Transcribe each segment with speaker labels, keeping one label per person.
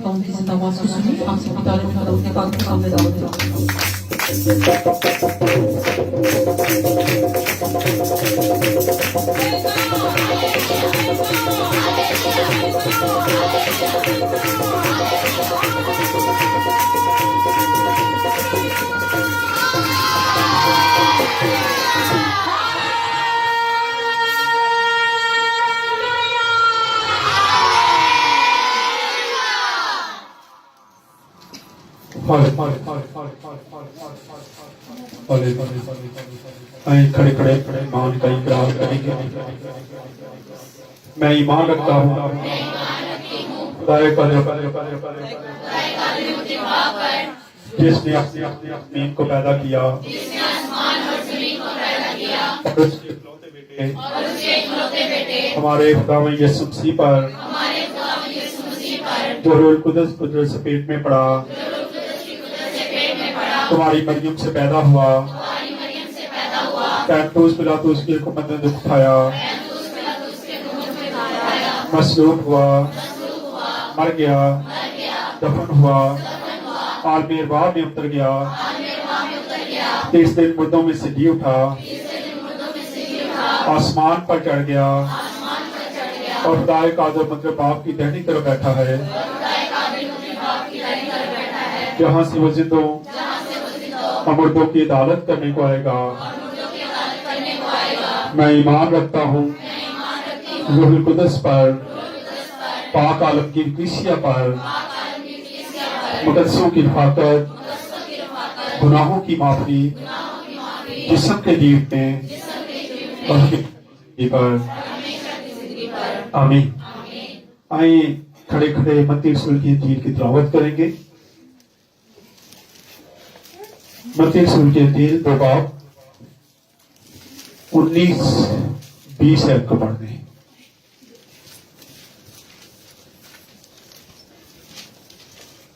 Speaker 1: قوم کی زندہ آواز کو سنی آپ سب کی تعلیم کا اپنے پاک کے کام میں دعوت
Speaker 2: کھڑے کھڑے ایمان کا اقرار کریں گے۔ میں ایمان رکھتا ہوں خدا جس نے اپنی زمین کو پیدا کیا اور اس کے اکلوتے بیٹے ہمارے خدا یسوع مسیح پر جو روح القدس قدرت سے پیٹ میں پڑا تمہاری مریم سے پیدا ہوا پینتوس پلاطس کی حکومت نے دکھ اٹھایا مصلوب ہوا مر گیا دفن ہوا عالم ارواح میں اتر گیا تیس دن مردوں میں سے جی اٹھا آسمان پر چڑھ گیا اور خدا قادر مطلب باپ کی دہنی طرف بیٹھا ہے جہاں سے وہ زندوں اور مردوں کی عدالت کرنے کو آئے گا۔ میں ایمان رکھتا ہوں روح القدس پر پاک عالم کی کلیسیا پر مقدسوں کی رفاقت گناہوں کی معافی جسم کے جیتنے اور پر آمین۔ آئیں کھڑے کھڑے متی رسول کی انجیل کی تلاوت کریں گے۔ متی رسول کی انجیل 2 باب 19-20 ایت کو پڑھ دیں۔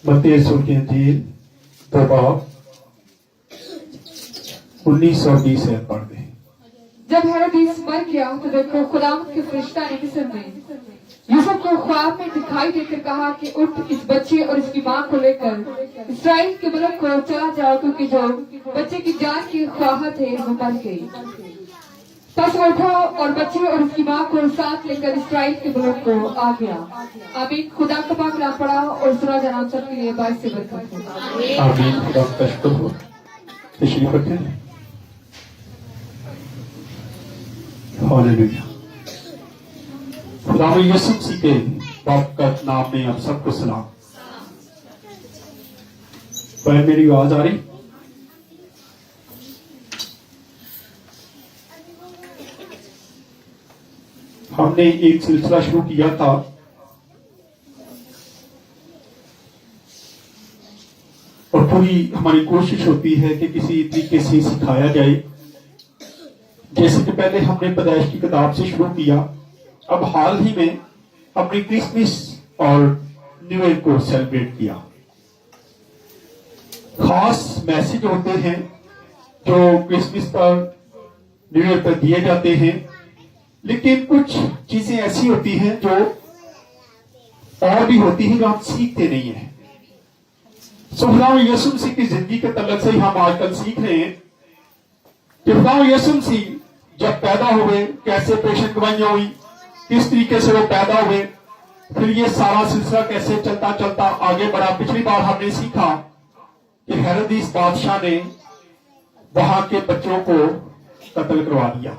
Speaker 2: متی رسول کی انجیل 2 باب 19 اور 20 ایت پڑھ دیں۔
Speaker 3: جب ہیرودیس مر گیا تو دیکھو خداوند کے فرشتہ نے مصر میں یوسف کو خواب میں دکھائی دے کر کہا کہ اٹھ اس بچے اور اس کی ماں کو لے کر اسرائیل کے ملک کو چلا جاؤ کیونکہ جو بچے کی جان کی خواہت ہے وہ مر گئی۔ پس وہ اٹھا اور بچے اور اس کی ماں کو ساتھ لے کر اسرائیل کے ملک کو آ گیا۔ آمین۔ خدا کا پاک کلام پڑھا اور سنا جناب سب کے لیے باعث سے برکت ہو۔
Speaker 2: آمین۔ خدا کا شکر ہو۔ تشریف رکھیں۔ ہاللویا۔ خدا یسوع مسیح کے بابرکت نام میں آپ سب کو سلام۔ بھائی میری آواز آ رہی؟ ہم نے ایک سلسلہ شروع کیا تھا اور پوری ہماری کوشش ہوتی ہے کہ کسی طریقے سے سکھایا جائے۔ جیسے کہ پہلے ہم نے پیدائش کی کتاب سے شروع کیا، اب حال ہی میں اپنی کرسمس اور نیو ایئر کو سیلیبریٹ کیا۔ خاص میسج ہوتے ہیں جو کرسمس پر نیو ایئر پر دیے جاتے ہیں، لیکن کچھ چیزیں ایسی ہوتی ہیں جو اور بھی ہوتی ہیں جو ہم سیکھتے نہیں ہیں۔ خدا یسوع مسیح کی زندگی کے تعلق سے ہم آج کل سیکھ رہے ہیں کہ خدا یسوع مسیح جب پیدا ہوئے کیسے پیشن گوائیاں ہوئی، کس طریقے سے وہ پیدا ہوئے، پھر یہ سارا سلسلہ کیسے چلتا چلتا آگے بڑھا۔ پچھلی بار ہم نے سیکھا کہ ہیرودیس بادشاہ نے وہاں کے بچوں کو قتل کروا دیا۔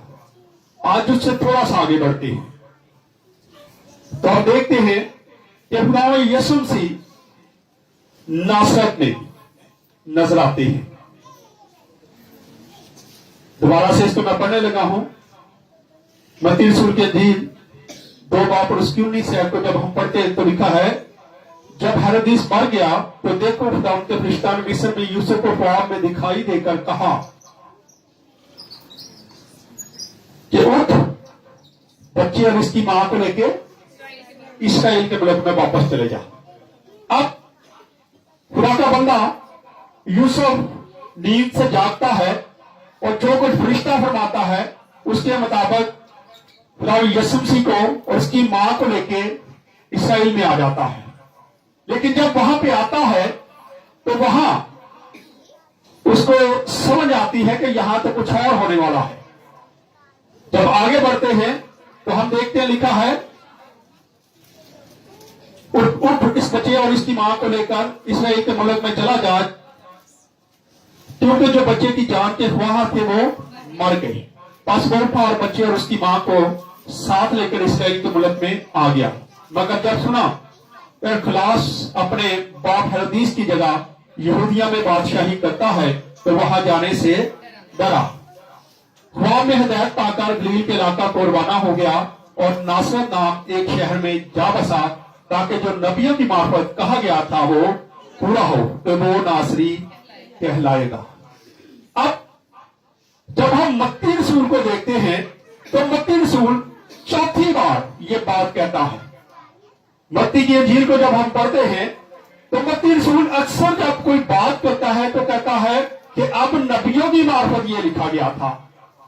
Speaker 2: آج اس سے تھوڑا سا آگے بڑھتے ہیں تو ہم دیکھتے ہیں کہ خدا یسوع مسیح ناصرت میں نظر آتے ہیں۔ دوبارہ سے اس کو میں پڑھنے لگا ہوں۔ متی رسول کی انجیل 2 باب اور اس کی 19 ایت کو جب ہم پڑھتے ہیں تو لکھا ہے، جب ہیرودیس مر گیا تو دیکھو خدا ان کے فرشتہ نے مصر میں یوسف کو خواب میں دکھائی دے کر کہا کہ اٹھ بچے اور اس کی ماں کو لے کے اسرائیل کے ملک میں واپس چلے جا۔ اب خدا کا بندہ یوسف نیند سے جاگتا ہے اور جو کچھ فرشتہ فرماتا ہے اس کے مطابق خدا یسوع مسیح کو اور اس کی ماں کو لے کے اسرائیل میں آ جاتا ہے۔ لیکن لیکن جب وہاں پہ آتا ہے تو وہاں اس کو سمجھ آتی ہے کہ یہاں تو کچھ اور ہونے والا ہے. جب آگے بڑھتے ہیں تو ہم دیکھتے ہیں لکھا ہے اٹھ اس بچے اور اس کی ماں کو لے کر اسرائیل کے ملک میں چلا جا، کیونکہ جو بچے کی جان کے خواہاں تھے وہ مر گئے. پس وہ اٹھا اور بچے اور اس کی ماں کو ساتھ لے کر اسرائیل کے ملک میں آ گیا. مگر جب سنا خلاص اپنے باپ ہردیس کی جگہ یہودیہ میں بادشاہی کرتا ہے تو وہاں جانے سے ڈرا. خواب میں ہدایت پا کر گلیل کے علاقہ کو روانہ ہو گیا اور ناصرت نام ایک شہر میں جا بسا، تاکہ جو نبیوں کی معرفت کہا گیا تھا وہ پورا ہو تو وہ ناصری کہلائے گا. اب جب ہم متی رسول کو دیکھتے ہیں تو متی رسول چوتھی بار یہ بات کہتا ہے. متی کی انجیل کو جب ہم پڑھتے ہیں تو متی رسول اکثر جب کوئی بات کرتا ہے تو کہتا ہے کہ اب نبیوں کی معرفت یہ لکھا گیا تھا،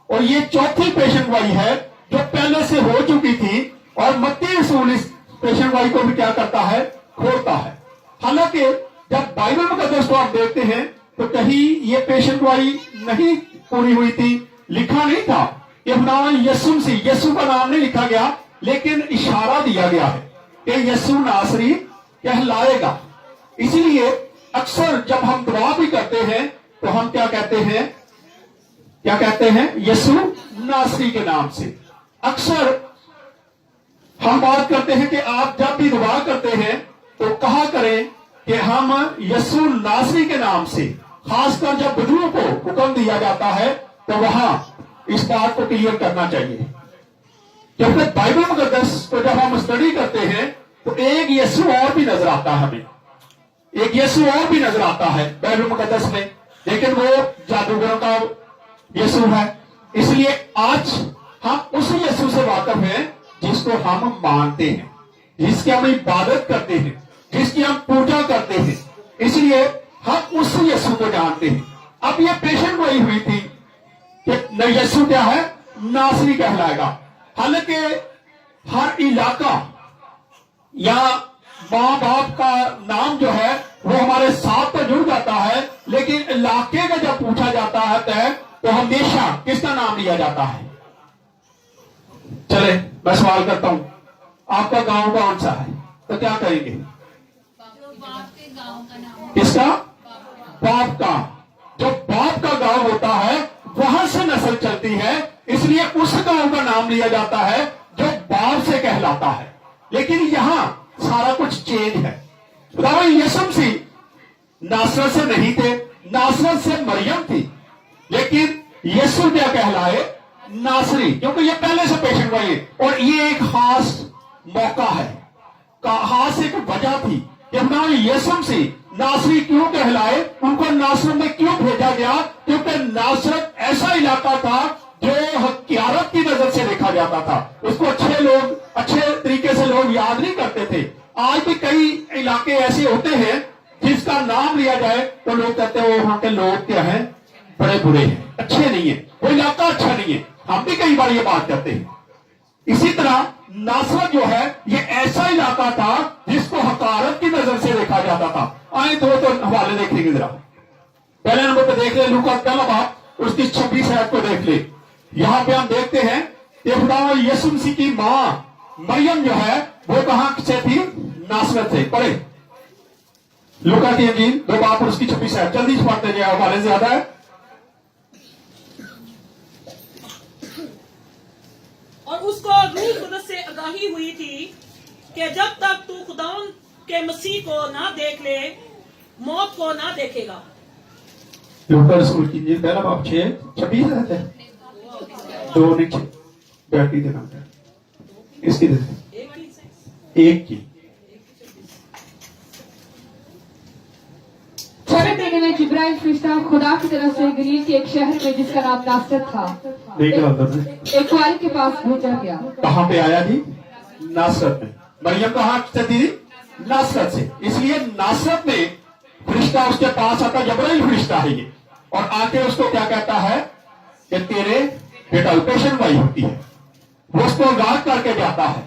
Speaker 2: اور یہ چوتھی پیشن گوئی ہے جو پہلے سے ہو چکی تھی، اور متی رسول اس پیشن گوئی کو بھی کیا کرتا ہے، کھولتا ہے. حالانکہ جب بائبل مقدس کو آپ دیکھتے ہیں تو کہیں یہ پیشن گوئی نہیں پوری ہوئی تھی، لکھا نہیں تھا کہ نام یسوع مسیح، یسوع کا نام نہیں لکھا گیا، لیکن اشارہ دیا گیا ہے کہ یسوع ناصری کہلائے گا. اسی لیے اکثر جب ہم دعا بھی کرتے ہیں تو ہم کیا کہتے ہیں یسوع ناصری کے نام سے. اکثر ہم بات کرتے ہیں کہ آپ جب بھی دعا کرتے ہیں تو کہا کریں کہ ہم یسوع ناصری کے نام سے، خاص کر جب بزرگوں کو حکم دیا جاتا ہے تو وہاں اس بات کو کلیئر کرنا چاہیے. کیونکہ بائبل مقدس کو جب ہم اسٹڈی کرتے ہیں تو ایک یسوع اور بھی نظر آتا ہے ہمیں، ایک یسوع اور بھی نظر آتا ہے بائبل مقدس میں، لیکن وہ جادوگروں کا یسوع ہے. اس لیے آج ہم اس یسوع سے واقف ہیں جس کو ہم مانتے ہیں، جس کی ہم عبادت کرتے ہیں، جس کی ہم پوجا کرتے ہیں. اس لیے ہم اس یسوع کو جانتے ہیں. اب یہ پیشن گوئی ہوئی تھی کہ یسوع کیا ہے، ناصری کہلائے گا. حالانکہ ہر علاقہ یا ماں باپ کا نام جو ہے وہ ہمارے ساتھ تو جڑ جاتا ہے، لیکن علاقے کا جب پوچھا جاتا ہے تو ہمیشہ کس کا نام لیا جاتا ہے. چلے میں سوال کرتا ہوں، آپ کا گاؤں کون سا ہے تو کیا کہیں گے؟ کس کا؟ باپ کا. جو باپ کا گاؤں ہوتا ہے وہاں سے نسل چلتی ہے، اس لیے اس گاؤں کا نام لیا جاتا ہے جو باپ سے کہلاتا ہے. لیکن یہاں سارا کچھ چینج ہے. یسوع مسیح ناصرت سے نہیں تھے، ناصرت سے مریم تھی، لیکن یسوع کیا کہلائے، ناصری، کیونکہ یہ پہلے سے پیشن گوئی ہے. اور یہ ایک خاص موقع ہے، خاص ایک وجہ تھی کہ یسوع مسیح ناصری کیوں کہلائے، ان کو ناصرت میں کیوں بھیجا گیا، کیونکہ ناصرت ایسا علاقہ تھا جو حقیارت کی نظر سے دیکھا جاتا تھا. اس کو اچھے طریقے سے لوگ یاد نہیں کرتے تھے. آج بھی کئی علاقے ایسے ہوتے ہیں جس کا نام لیا جائے تو لوگ کہتے ہیں وہاں کے لوگ کیا ہیں، بڑے برے ہیں، اچھے نہیں ہیں، وہ علاقہ اچھا نہیں ہے. ہم بھی کئی بار یہ بات کرتے ہیں. اسی طرح ناصرت جو ہے یہ ایسا علاقہ تھا جس کو حقارت کی نظر سے دیکھا جاتا تھا. آئیں تو حوالے دیکھیں گے ذرا. پہلے نمبر پہ دیکھ لیں لوکا پہلا باب اس کی 26 آیت کو دیکھ لیں. یہاں پہ ہم دیکھتے ہیں کہ خدا یسوع مسیح کی ماں مریم جو ہے وہ کہاں سے تھی، ناصرت سے. پڑھے لوکا کی انجیل 2 باب اور اس کی 26 آیت، جلدی سے پڑھتے جائے، حوالے زیادہ ہے.
Speaker 4: اور اس کو روح قدس سے آگاہی ہوئی تھی کہ جب تک تو خداوند کے مسیح کو نہ دیکھ لے موت کو نہ دیکھے گا.
Speaker 2: لوکا رسول کی انجیل پہلا باب 6:26 آیت ہے. 2 نیچے بیٹی کے نام ہے اس کی دیکھیں ایک کی.
Speaker 3: 6 مہینے میں جبرائیل فرشتہ خدا کی طرف سے گلیل کے ایک شہر میں جس کا نام ناصرت تھا ایک کاری کے پاس بھیجا گیا.
Speaker 2: کہاں پہ آیا جی؟ ناصرت میں. مریم کہاں سے تھی؟ ناصرت سے. اس لیے ناصرت میں فرشتہ اس کے پاس آتا، جبرائیل فرشتہ ہے یہ، اور آ کے اس کو کیا کہتا ہے کہ تیرے بیٹا پیشن گوئی ہوتی ہے، وہ اس کو آگاہ کر کے جاتا ہے.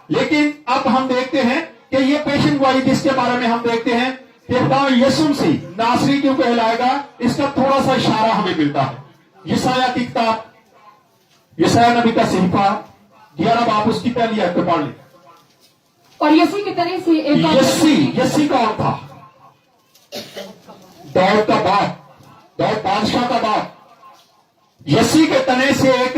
Speaker 2: لیکن اب ہم دیکھتے ہیں کہ یہ پیشن گوئی جس کے بارے میں ہم دیکھتے ہیں کہ خدا یسوع مسیح ناصری کیوں کہلائے گا، اس کا تھوڑا سا اشارہ ہمیں ملتا ہے یسایہ کی کتاب، یسایہ نبی کا صحیفہ 11 باب اس کی پہلی آیت کو پڑھ لیں۔
Speaker 3: اور یسی کے تنے سے ایک اور
Speaker 2: یسی کون تھا؟ داؤد کا باپ، داؤد بادشاہ کا باپ۔ یسی کے تنے سے ایک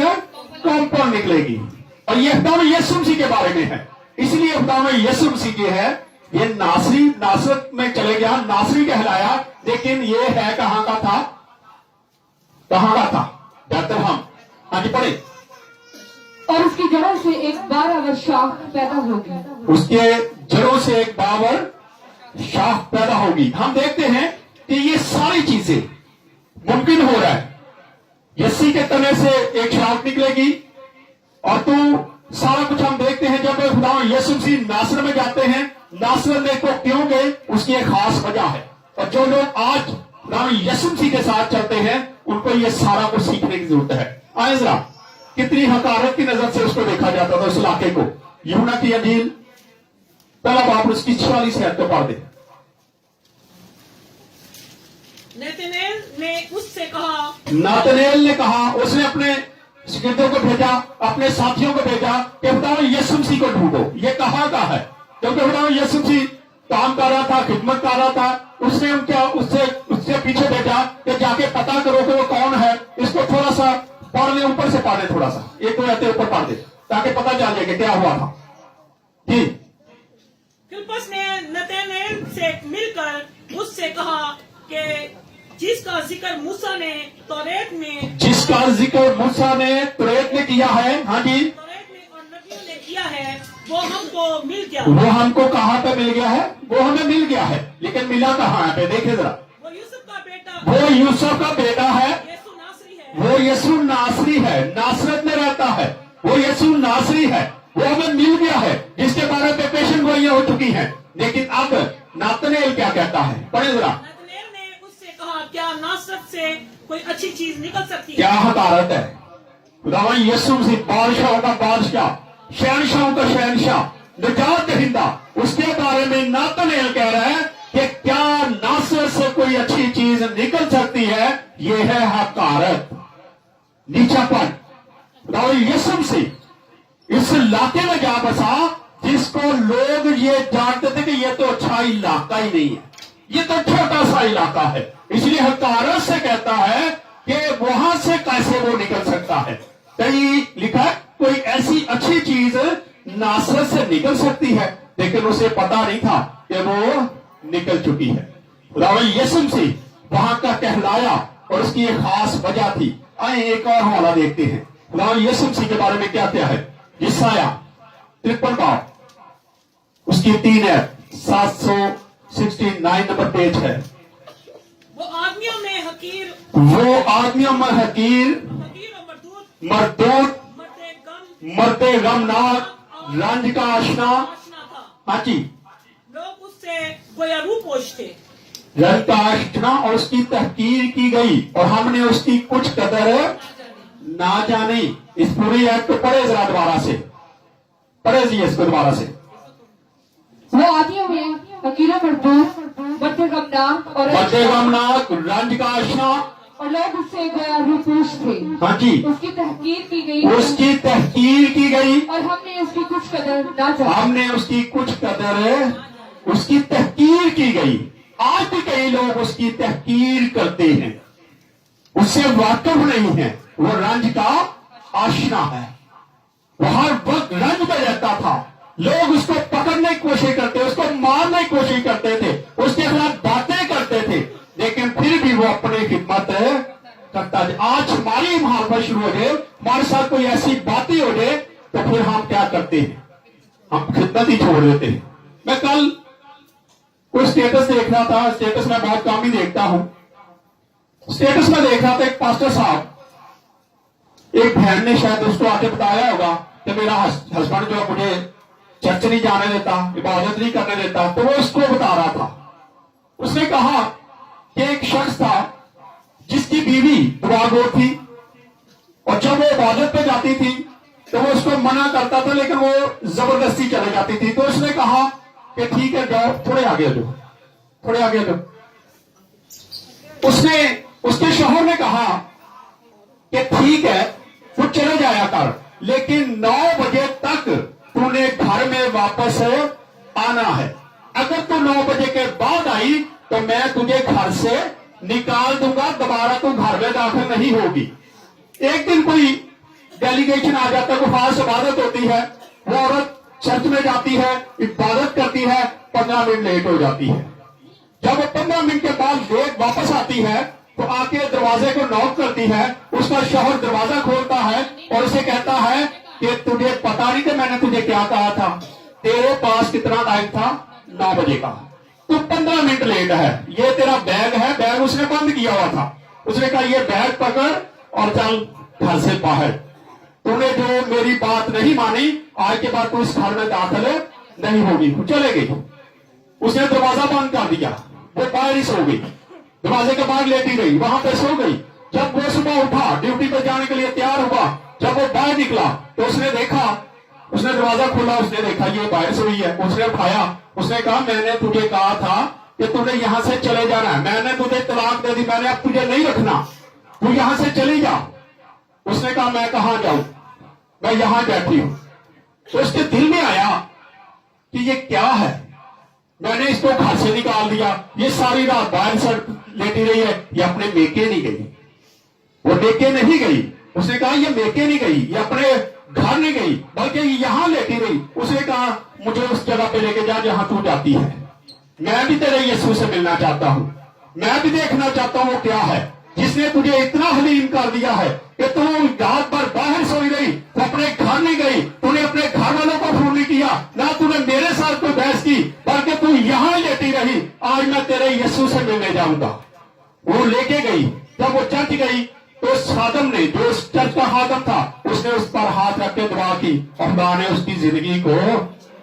Speaker 2: کمپن نکلے گی، اور یہ خدا یسوع مسیح کے بارے میں ہے، اس لیے خدا یسوع مسیح کی ہے۔ یہ ناصری ناصرت میں چلے گیا، ناصری کہلایا، لیکن یہ ہے کہاں کا تھا؟ کہاں کا تھا؟ بیتلہم۔ ہاں جی پڑھیں۔
Speaker 3: اور اس کی جڑوں سے ایک 12 شاخ پیدا ہوگی،
Speaker 2: اس کے جڑوں سے ایک باور شاخ پیدا ہوگی۔ ہم دیکھتے ہیں کہ یہ ساری چیزیں ممکن ہو رہا ہے۔ یسی کے تنے سے ایک شاخ نکلے گی، اور تو سارا کچھ ہم دیکھتے ہیں۔ جب خدا یسوع مسیح ناصرت میں جاتے ہیں، ناصرت میں کو کیوں گئے، اس کی ایک خاص وجہ ہے، اور جو لوگ آج خدا یسوع مسیح کے ساتھ چلتے ہیں ان کو یہ سارا کچھ سیکھنے کی ضرورت ہے۔ آئیں ذرا کتنی حقارت کی نظر سے اس کو دیکھا جاتا تھا، اس علاقے کو۔ یوحنا کی انجیل پہلا باب اس کی 46 آیت کو پڑھ دیں۔
Speaker 4: نتنیل نے اس سے کہا،
Speaker 2: ناتنیل نے کہا، اس نے اپنے شاگردوں کو بھیجا، اپنے ساتھیوں کو بھیجا کہ خدا یسوع مسیح کو ڈھونڈو، یہ کہاں کا ہے؟ کیونکہ خدا یسوع مسیح کام کر رہا تھا، خدمت کر رہا تھا۔ اس نے اس سے پیچھے بھیجا کہ جا کے پتا کرو کہ وہ کون ہے۔ اس کو تھوڑا سا پڑھ لیں، اوپر سے پڑھ لیں، تھوڑا سا ایک کو رہتے اوپر پڑھ دیں تاکہ پتا چل جائے کہ کیا ہوا تھا۔ جی
Speaker 4: فلپس نے نتنیل سے مل کر اس سے کہا کہ جس کا ذکر موسیٰ نے توریت میں کیا ہے، ہاں جی، توریت میں اور نبیوں نے کیا ہے، وہ ہم کو مل گیا۔
Speaker 2: وہ ہم کو کہاں پہ مل گیا ہے؟ وہ ہمیں مل گیا ہے، لیکن ملا کہاں ہے؟ پہ دیکھیں ذرا،
Speaker 4: وہ یوسف کا بیٹا،
Speaker 2: وہ یوسف کا بیٹا ہے،
Speaker 4: یسوع ناصری ہے۔
Speaker 2: وہ یسوع ناصری ہے، ناصرت میں رہتا ہے، وہ یسوع ناصری ہے، وہ ہمیں مل گیا ہے، جس کے بارے میں پیشن گوئیاں ہو چکی ہیں۔ لیکن اب ناتنیل کیا کہتا ہے؟ پڑھیں ذرا۔
Speaker 4: نتنیل نے اس سے کہا، کیا ناصرت سے کوئی اچھی چیز نکل سکتی ہے؟
Speaker 2: کیا حقارت ہے! خداوند یسوع مسیح بادشاہوں کا بادشاہ، شہنشاہوں کا شہنشاہ، نجات دہندہ، اس کے بارے میں ناتنیل کہہ رہا ہے کہ کیا ناصرت سے کوئی اچھی چیز نکل سکتی ہے؟ یہ ہے حقارت، نیچا پن۔ خداوند یسوع مسیح اس علاقے میں جا بسا جس کو لوگ یہ جانتے تھے کہ یہ تو اچھا علاقہ ہی نہیں ہے، یہ تو چھوٹا سا علاقہ ہے، اس لیے حقارت سے کہتا ہے کہ وہاں سے کیسے وہ نکل سکتا ہے۔ کہیں لکھا ہے کوئی ایسی اچھی چیز ناصرت سے نکل سکتی ہے، لیکن اسے پتا نہیں تھا کہ وہ نکل چکی ہے۔ خداوند یسوع مسیح وہاں کا کہلایا، اور اس کی ایک خاص وجہ تھی۔ آئیں ایک اور حوالہ دیکھتے ہیں خداوند یسوع مسیح کے بارے میں کیا ہے۔ یسایہ 53 باب اس کی 3 ہے، 769 نمبر پیج ہے۔
Speaker 4: وہ آدمیوں میں حقیر و
Speaker 2: مردود،
Speaker 4: مرد
Speaker 2: غمناک، رنج کا آشنا۔
Speaker 4: آشنا تھا۔
Speaker 2: ہاں جی،
Speaker 4: لوگ اس سے گویا روح پوش تھے۔
Speaker 2: رنج کا آشنا، اور اس کی تحقیر کی گئی، اور ہم نے اس کی کچھ قدر نہ جانی۔ اس پوری ایت کو پڑھے ذرا دوبارہ سے، پڑھے جی اس کو دوبارہ سے۔
Speaker 3: وہ آدمیوں میں حقیر و مردود، مرد غمناک اور
Speaker 2: رنج کا آشنا،
Speaker 3: اور لوگ اس سے گویا روپوش تھے۔
Speaker 2: ہاں جی،
Speaker 3: اس کی تحقیر کی گئی،
Speaker 2: اس کی تحقیر کی گئی،
Speaker 3: اور ہم نے اس کی کچھ قدر نہ جانی۔
Speaker 2: ہم نے اس کی کچھ قدر، اس کی تحقیر کی گئی۔ آج بھی کئی لوگ اس کی تحقیر کرتے ہیں، اس سے واقف نہیں ہیں۔ وہ رنج کا آشنا ہے، وہ ہر وقت رنج میں رہتا تھا۔ لوگ اس کو پکڑنے کی کوشش کرتے، اس کو مارنے کی کوشش کرتے تھے، اس کے خلاف باتیں کرتے تھے، لیکن پھر بھی وہ اپنی خدمت کرتا ہے۔ آج ہماری مہارت شروع ہو جائے، ہمارے ساتھ کوئی ایسی باتیں ہو جائے، تو پھر ہم کیا کرتے ہیں؟ ہم خدمت ہی چھوڑ دیتے ہیں۔ میں کل کوئی اسٹیٹس دیکھ رہا تھا، اسٹیٹس میں بہت کم ہی دیکھتا ہوں۔ اسٹیٹس میں دیکھ رہا تھا ایک پاسٹر صاحب، ایک بہن نے شاید اس کو آ کے بتایا ہوگا کہ میرا ہسبینڈ جو مجھے چرچ نہیں جانے دیتا، عبادت نہیں کرنے دیتا، تو وہ اس کو بتا رہا تھا۔ اس نے کہا کہ ایک شخص تھا جس کی بیوی دعا گو تھی، اور جب وہ عبادت پہ جاتی تھی تو وہ اس کو منع کرتا تھا، لیکن وہ زبردستی چلے جاتی تھی۔ تو اس نے کہا کہ ٹھیک ہے جاؤ تھوڑے آگے ہو جاؤ تھوڑے آگے ہو جاؤ. اس کے شوہر نے کہا کہ ٹھیک ہے تو چلے جایا کر لیکن 9 بجے تک تو نے گھر میں واپس آنا ہے. اگر تو 9 بجے کے بعد آئی تو میں تجھے گھر سے نکال دوں گا, دوبارہ تو گھر میں داخل نہیں ہوگی. ایک دن کوئی ڈیلیگیشن آ جاتا ہے, کوئی خاص عبادت ہوتی ہے, وہ عورت چرچ میں جاتی ہے, عبادت کرتی ہے, 15 منٹ لیٹ ہو جاتی ہے. جب وہ 15 منٹ کے بعد لیٹ واپس آتی ہے تو آ کے دروازے کو نوک کرتی ہے. اس کا شوہر دروازہ کھولتا ہے اور اسے کہتا ہے کہ تجھے پتا نہیں کہ میں نے تجھے کیا کہا تھا, تیرے پاس کتنا ٹائم تھا, 9 بجے کا, تو 15 منٹ لیٹ ہے, یہ تیرا بیگ ہے, بیگ اس نے بند کیا ہوا تھا. اس نے کہا یہ بیگ پکڑ اور چل گھر سے باہر, تو نے جو میری بات نہیں مانی آج کے بعد تو اس گھر میں داخل نہیں ہوگی. چلے گئی, اس نے دروازہ بند کر دیا, وہ باہر ہی سو گئی, دروازے کے باہر لیٹی رہی, وہاں پہ سو گئی. جب وہ صبح اٹھا ڈیوٹی پہ جانے کے لیے تیار ہوا, جب وہ باہر نکلا تو اس نے دیکھا, اس نے دروازہ کھولا, اس نے دیکھا یہ باہر سوئی ہے. اس نے اٹھایا, اس نے کہا میں نے تجھے کہا تھا کہ تجھے یہاں سے چلے جانا ہے, میں نے تجھے طلاق دے دی, میں نے اب تجھے نہیں رکھنا, تو یہاں سے چلی جا. اس نے کہا میں کہاں جاؤں, میں یہاں بیٹھی ہوں. تو اس کے دل میں آیا کہ یہ کیا ہے, میں نے اس کو گھر سے نکال دیا, یہ ساری رات باہر سے لیٹی رہی ہے, یہ اپنے میکے نہیں گئی, وہ میکے نہیں گئی. اس نے کہا یہ میکے نہیں گئی, یہ اپنے گھر نہیں گئی, بلکہ یہ یہاں لیٹی رہی. اس نے کہا مجھے اس جگہ پہ لے کے جا جہاں تو جاتی ہے, میں بھی تیرے یسوع سے ملنا چاہتا ہوں, میں بھی دیکھنا چاہتا ہوں وہ کیا ہے جس نے تجھے اتنا حلیم کر دیا ہے کہ تو رات بھر باہر سوئی رہی, تو اپنے گھر نہیں گئی, تو نے اپنے گھر والوں کو فون نہیں کیا, نہ تو نے میرے ساتھ کوئی بحث کی, بلکہ تو یہاں لیٹی رہی. آج میں تیرے یسوع سے ملنے جاؤں گا. وہ لے کے گئی. جب وہ چرچ گئی تو اس خادم نے, جو اس چرچ کا خادم تھا, اس نے اس پر ہاتھ رکھ کے دعا کی اور خدا نے اس کی زندگی کو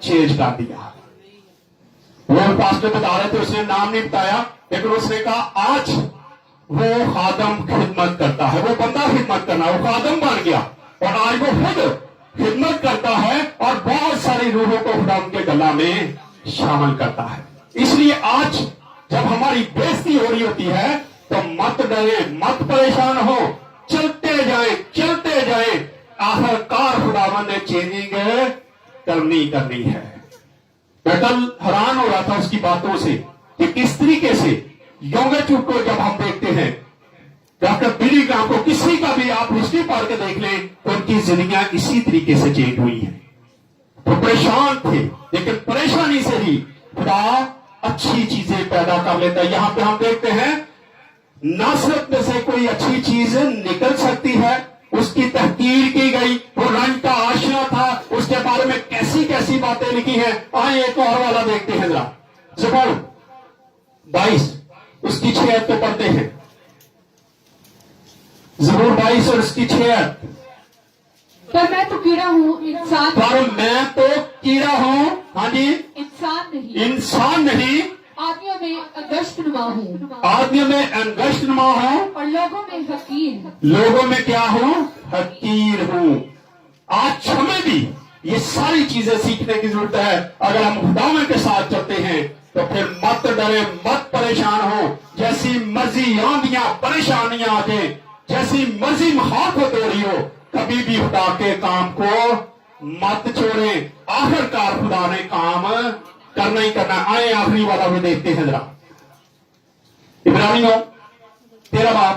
Speaker 2: چینج کر دیا. وہ پاسٹر بتا رہے تھے, اس نے نام نہیں بتایا, لیکن اس نے کہا آج وہ خادم خدمت کرتا ہے, وہ بندہ خدمت کرنا, وہ خادم بن گیا اور آج وہ خود خدمت کرتا ہے اور بہت ساری روحوں کو خدا ان کے گلا میں شامل کرتا ہے. اس لیے آج جب ہماری بےزتی ہو رہی ہوتی ہے تو مت ڈرے, مت پریشان ہو, چلتے جائیں, آخر کار خداوند نے چینجنگ کرنی ہے. میں کل حیران ہو رہا تھا اس کی باتوں سے کہ کس طریقے سے یونگے چوک کو جب ہم دیکھتے ہیں, ڈاکٹر بلی گرام کو, کسی کا بھی آپ ہسٹری پڑھ کے دیکھ لیں تو ان کی زندگیاں اسی طریقے سے چینج ہوئی ہیں. وہ پریشان تھے لیکن پریشانی سے ہی خدا اچھی چیزیں پیدا کر لیتا ہے. یہاں پہ ہم دیکھتے ہیں ناصرت میں سے کوئی اچھی چیز نکل سکتی ہے, اس کی تحقیر کی گئی, وہ رنگ کا آشنا تھا, اس کے بارے میں کیسی باتیں لکھی ہیں. آئیں ایک اور والا دیکھتے ہیں ذرا, زبور 22 اس کی 6 آیت کو پڑھتے ہیں. زبور 22 اور اس کی 6 آیت.
Speaker 3: پر میں تو کیڑا ہوں, انسان
Speaker 2: پر میں تو کیڑا ہوں, ہاں جی, انسان نہیں,
Speaker 3: آدمیوں میں انگشت نما ہوں,
Speaker 2: آدمیوں میں انگشت نما ہوں,
Speaker 3: اور لوگوں میں حقیر.
Speaker 2: لوگوں میں کیا ہوں, حقیر ہوں. آج ہمیں بھی یہ ساری چیزیں سیکھنے کی ضرورت ہے. اگر ہم خداوند کے ساتھ چلتے ہیں تو پھر مت ڈرے, مت پریشان ہو. جیسی مرضی آندیاں پریشانیاں آ جائیں, جیسی مرضی مخالفت ہو رہی ہو, کبھی بھی خدا کے کام کو مت چھوڑیں. آخر کار خدا نے کام کرنا ہی کرنا. آئے آخری والا بھی دیکھتے ہیں ذرا, عبرانیوں 13 باب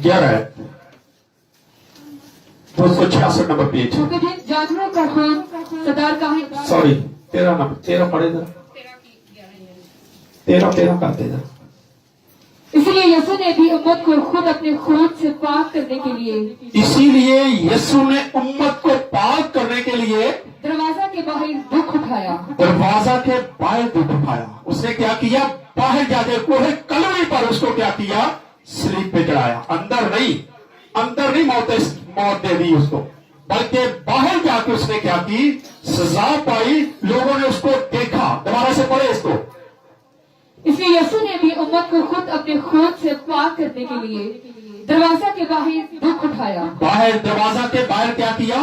Speaker 2: 11 266 نمبر پیج.
Speaker 3: کیونکہ جن جانوروں کا خون صدار کا ہے,
Speaker 2: سوری 13 نمبر 13 پڑھے ذرا, 13 کرتے ذرا.
Speaker 3: اسی لیے یسوع نے بھی امت کو خود اپنے خون سے پاک کرنے کے لیے,
Speaker 2: اسی لیے یسوع نے امت کو پاک کرنے کے لیے
Speaker 3: دروازہ کے باہر دکھ اٹھایا.
Speaker 2: دروازہ کے باہر دکھ اٹھایا. اس نے کیا کیا, باہر جا کے کوہ کلوری پر اس کو کیا کیا, سلیب پہ چڑھایا. اندر نہیں موت دے دی اس کو, بلکہ باہر جا کے اس نے کیا کی, سزا پائی. لوگوں نے اس کو دیکھا. دوبارہ سے پڑھے اس کو.
Speaker 3: اس لیے یسوع نے بھی امت کو خود اپنے خون سے پاک کرنے کے لیے دروازہ کے باہر دکھ اٹھایا.
Speaker 2: باہر دروازہ کے باہر کیا کیا,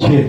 Speaker 2: 6।